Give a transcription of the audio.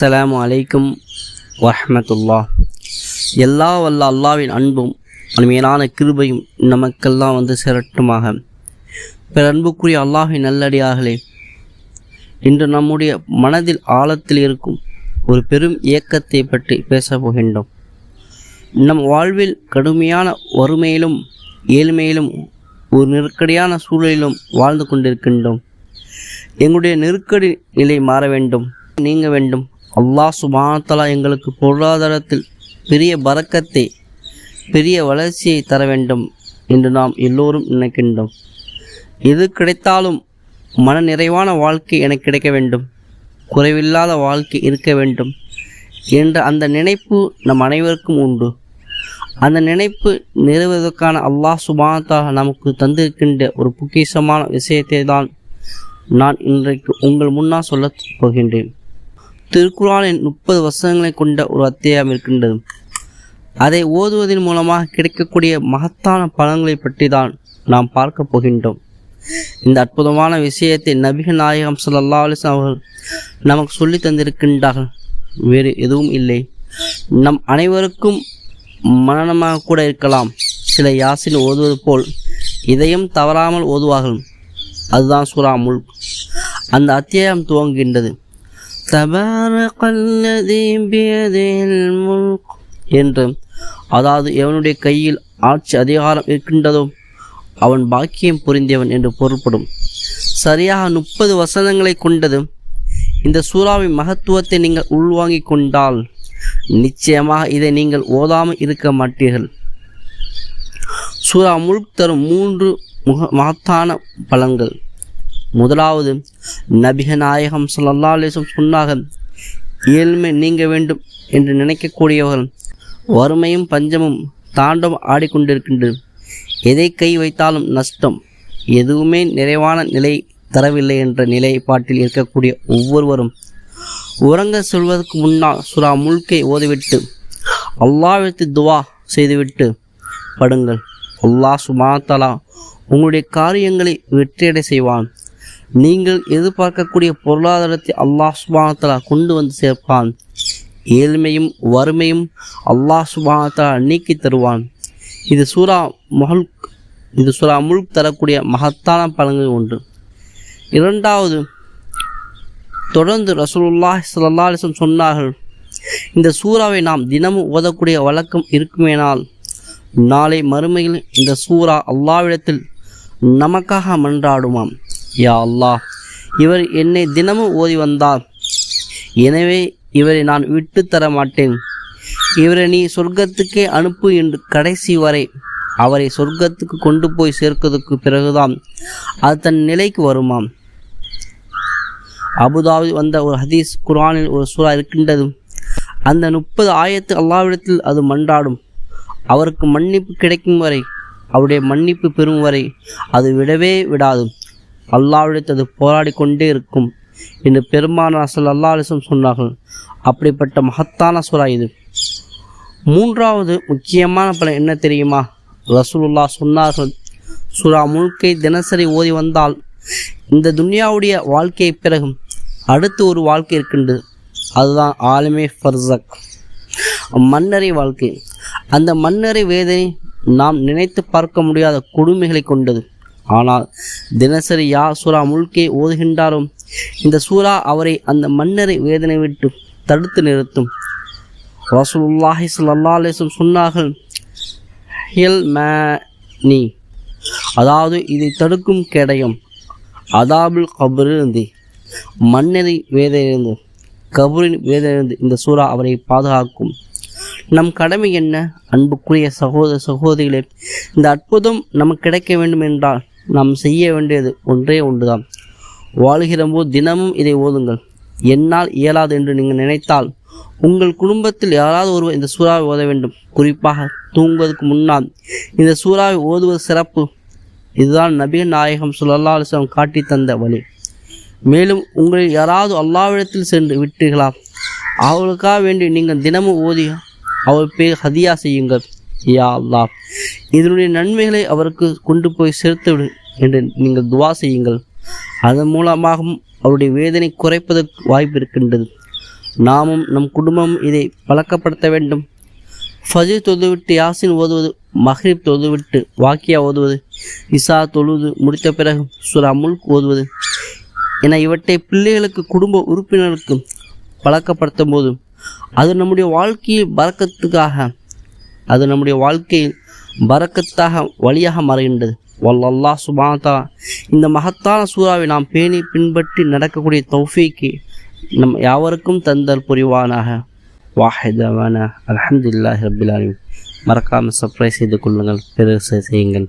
அஸ்ஸலாமு அலைக்கும் வரஹ்மத்துல்லாஹ். எல்லா வல்ல அல்லாவின் அன்பும் மேலான கிருபையும் நமக்கெல்லாம் சேரட்டுமாக. அன்புக்குரிய அல்லாஹின் நல்லடியார்களே, இன்று நம்முடைய மனதில் ஆழத்தில் இருக்கும் ஒரு பெரும் இயக்கத்தை பற்றி பேசப் போகின்றோம். நம் வாழ்வில் கடுமையான வறுமையிலும் ஏழ்மையிலும் ஒரு நெருக்கடியான சூழலிலும் வாழ்ந்து கொண்டிருக்கின்றோம். எங்களுடைய நெருக்கடி நிலை மாற வேண்டும், நீங்க வேண்டும். அல்லாஹ் சுப்ஹானஹு வ தஆலா எங்களுக்கு பொருளாதாரத்தில் பெரிய பரக்கத்தை, பெரிய வளர்ச்சியை தர வேண்டும் என்று நாம் எல்லோரும் நினைக்கின்றோம். எது கிடைத்தாலும் மன நிறைவான வாழ்க்கை எனக்கு கிடைக்க வேண்டும், குறைவில்லாத வாழ்க்கை இருக்க வேண்டும் என்ற அந்த நினைப்பு நம் அனைவருக்கும் உண்டு. அந்த நினைப்பு நிறைவேறுவதற்கான அல்லாஹ் சுப்ஹானஹு வ தஆலா நமக்கு தந்திருக்கின்ற ஒரு பொக்கிஷமான விஷயத்தை தான் நான் இன்றைக்கு உங்கள் முன்னால் சொல்ல போகின்றேன். திருக்குர்ஆனின் 30 வசனங்களை கொண்ட ஒரு அத்தியாயம் இருக்கின்றது. அதை ஓதுவதன் மூலமாக கிடைக்கக்கூடிய மகத்தான பலன்களை பற்றி தான் நாம் பார்க்க போகின்றோம். இந்த அற்புதமான விஷயத்தை நபிகள் நாயகம் ஸல்லல்லாஹு அலைஹி வஸல்லம் அவர்கள் நமக்கு சொல்லி தந்திருக்கின்றார்கள். வேறு எதுவும் இல்லை. நம் அனைவருக்கும் மனனமாக கூட இருக்கலாம். சில யாசின் ஓதுவது போல் இதயம் தவறாமல் ஓதுவார்கள். அதுதான் சூரா முல்க். அந்த அத்தியாயம் துவங்குகின்றது. தபாரகல்லதீ பியதில் முல்க் என்று, அதாவது எவனுடைய கையில் ஆட்சி அதிகாரம் இருக்கின்றதோ அவன் பாக்கியம் புரிந்தவன் என்று பொருள்படும். சரியாக 30 வசனங்களை கொண்டது இந்த சூறாவின் மகத்துவத்தை நீங்கள் உள்வாங்கிக் கொண்டால் நிச்சயமாக இதை நீங்கள் ஓதாமல் இருக்க மாட்டீர்கள். சூரா முல்க் தரும் 3 மகத்தான பலன்கள். முதலாவது, நபிகள் நாயகம் ஸல்லல்லாஹு அலைஹி வஸல்லம் சொன்னார்கள், ஏழ்மை நீங்க வேண்டும் என்று நினைக்கக்கூடியவர்கள் வறுமையும் பஞ்சமும் தாண்டவம் ஆடிக்கொண்டிருக்கின்றது. எதை கை வைத்தாலும் நஷ்டம், எதுவுமே நிறைவான நிலை தரவில்லை என்ற நிலைப்பாட்டில் இருக்கக்கூடிய ஒவ்வொருவரும் உறங்க சொல்வதற்கு முன்னால் சூரா முல்கை ஓதிவிட்டு அல்லாஹ்விற்கு துவா செய்துவிட்டு படுங்கள். அல்லாஹ் சுப்ஹானஹு வ தஆலா உங்களுடைய காரியங்களை வெற்றியடை செய்வான். நீங்கள் எதிர்பார்க்கக்கூடிய பொருளாதாரத்தை அல்லாஹ் சுப்ஹானஹு வ தஆலா கொண்டு வந்து சேர்ப்பான். ஏழ்மையும் வறுமையும் அல்லாஹ் சுப்ஹானஹு வ தஆலா நீக்கி தருவான். இது சூரா முல்க் தரக்கூடிய மகத்தான பலன்கள் ஒன்று. இரண்டாவது, தொடர்ந்து ரசூலுல்லாஹி ஸல்லல்லாஹு அலைஹி வஸல்லம் சொன்னார்கள், இந்த சூறாவை நாம் தினமும் ஓதக்கூடிய வழக்கம் இருக்குமேனால் நாளை மறுமையில் இந்த சூறா அல்லாஹ்விடத்தில் நமக்காக மன்றாடுமாம். யா அல்லாஹ், இவர் என்னை தினமும் ஓதி வந்தார், எனவே இவரை நான் விட்டு தர மாட்டேன். இவரை நீ சொர்க்கத்துக்கே அனுப்பு என்று கடைசி வரை அவரை சொர்க்கத்துக்கு கொண்டு போய் சேர்க்கிறதுக்கு பிறகுதான் அது தன் நிலைக்கு வருமாம். அபுதாபில் வந்த ஒரு ஹதீஸ், குர்ஆனில் ஒரு சூறா இருக்கின்றது. அந்த 30 ஆயத்து அல்லாஹ்விடத்தில் அது மன்றாடும். அவருக்கு மன்னிப்பு கிடைக்கும் வரை, அவருடைய மன்னிப்பு பெறும் வரை அது விடவே விடாது. அல்லாஹ்விடத்தில் அது போராடி கொண்டே இருக்கும் என்று பெருமானார் ஸல்லல்லாஹு அலைஹி வஸல்லம் சொன்னார்கள். அப்படிப்பட்ட மகத்தான சூறா இது. மூன்றாவது முக்கியமான பலன் என்ன தெரியுமா? ரசூலுல்லாஹ் சொன்னார்கள், சூரா முல்கை தினசரி ஓதி வந்தால் இந்த துன்யாவுடைய வாழ்க்கையை பிறகு அடுத்து ஒரு வாழ்க்கை இருக்கின்றது. அதுதான் ஆலமே ஃபர்ஸக், மன்னரை வாழ்க்கை. அந்த மன்னரை வேதனை நாம் நினைத்து பார்க்க முடியாத கொடுமைகளை கொண்டது. ஆனால் தினசரி யார் சூரா முல்கை ஓதுகின்றாரோ இந்த சூரா அவரை அந்த மன்னரை வேதனை விட்டு தடுத்து நிறுத்தும். ரசூலுல்லாஹி ஸல்லல்லாஹு அலைஹி வஸல்லம் சொன்னார்கள், ஹில்மானி, அதாவது இதை தடுக்கும் கேடயம். அதாபுல் கபரிலிருந்து, மன்னரை வேதனையிலிருந்து, கபரின் வேதனையிலிருந்து இந்த சூறா அவரை பாதுகாக்கும். நம் கடமை என்ன? அன்புக்குரிய சகோதரிகளே, இந்த அற்புதம் நமக்கு கிடைக்க வேண்டும் என்றால் நாம் செய்ய வேண்டியது ஒன்றே ஒன்றுதான். வாழ்கிற போது தினமும் இதை ஓதுங்கள். என்னால் இயலாது என்று நீங்கள் நினைத்தால் உங்கள் குடும்பத்தில் யாராவது ஒருவர் இந்த சூறாவை ஓத வேண்டும். குறிப்பாக தூங்குவதற்கு முன்னால் இந்த சூறாவை ஓதுவது சிறப்பு. இதுதான் நபிகள் நாயகம் ஸல்லல்லாஹு அலைஹி வஸல்லம் காட்டி தந்த வழி. மேலும் உங்களில் யாராவது அல்லாஹ்விடத்தில் சென்று விட்டீர்களா, அவர்களுக்காக வேண்டி நீங்கள் தினமும் ஓதி அவர் பேர் ஹதியா செய்யுங்கள். யா அல்லாஹ், இதனுடைய நன்மைகளை அவருக்கு கொண்டு போய் சேர்த்து விடு என்று நீங்கள் துவா செய்யுங்கள். அதன் மூலமாகவும் அவருடைய வேதனை குறைப்பதற்கு வாய்ப்பு இருக்கின்றது. நாமும் நம் குடும்பமும் இதை பழக்கப்படுத்த வேண்டும். ஃபஜ்ர் தொழுதுவிட்டு யாசின் ஓதுவது, மஹ்ரிப் தொழுதுவிட்டு வாக்கியா ஓதுவது, இசா தொழுது முடித்த பிறகு சூரா முல்க் ஓதுவது என இவற்றை பிள்ளைகளுக்கு குடும்ப உறுப்பினருக்கு பழக்கப்படுத்தும் போது அது நம்முடைய வாழ்க்கையில் பரக்கத்தாக வழியாக மாறுகின்றது. வல்லல்லாஹ் சுப்ஹானஹு வ தஆலா இந்த மகத்தான சூறாவை நாம் பேணி பின்பற்றி நடக்கக்கூடிய தௌஃபீக்கை நம் யாவருக்கும் தந்தல் புரிவானாக. வாஹிதவானா அல்ஹம்துலில்லாஹி ரப்பில் ஆலமீன். மறக்காமல் சப்ஸ்கிரைப் செய்து கொள்ளுங்கள், பிறகு செய்யுங்கள்.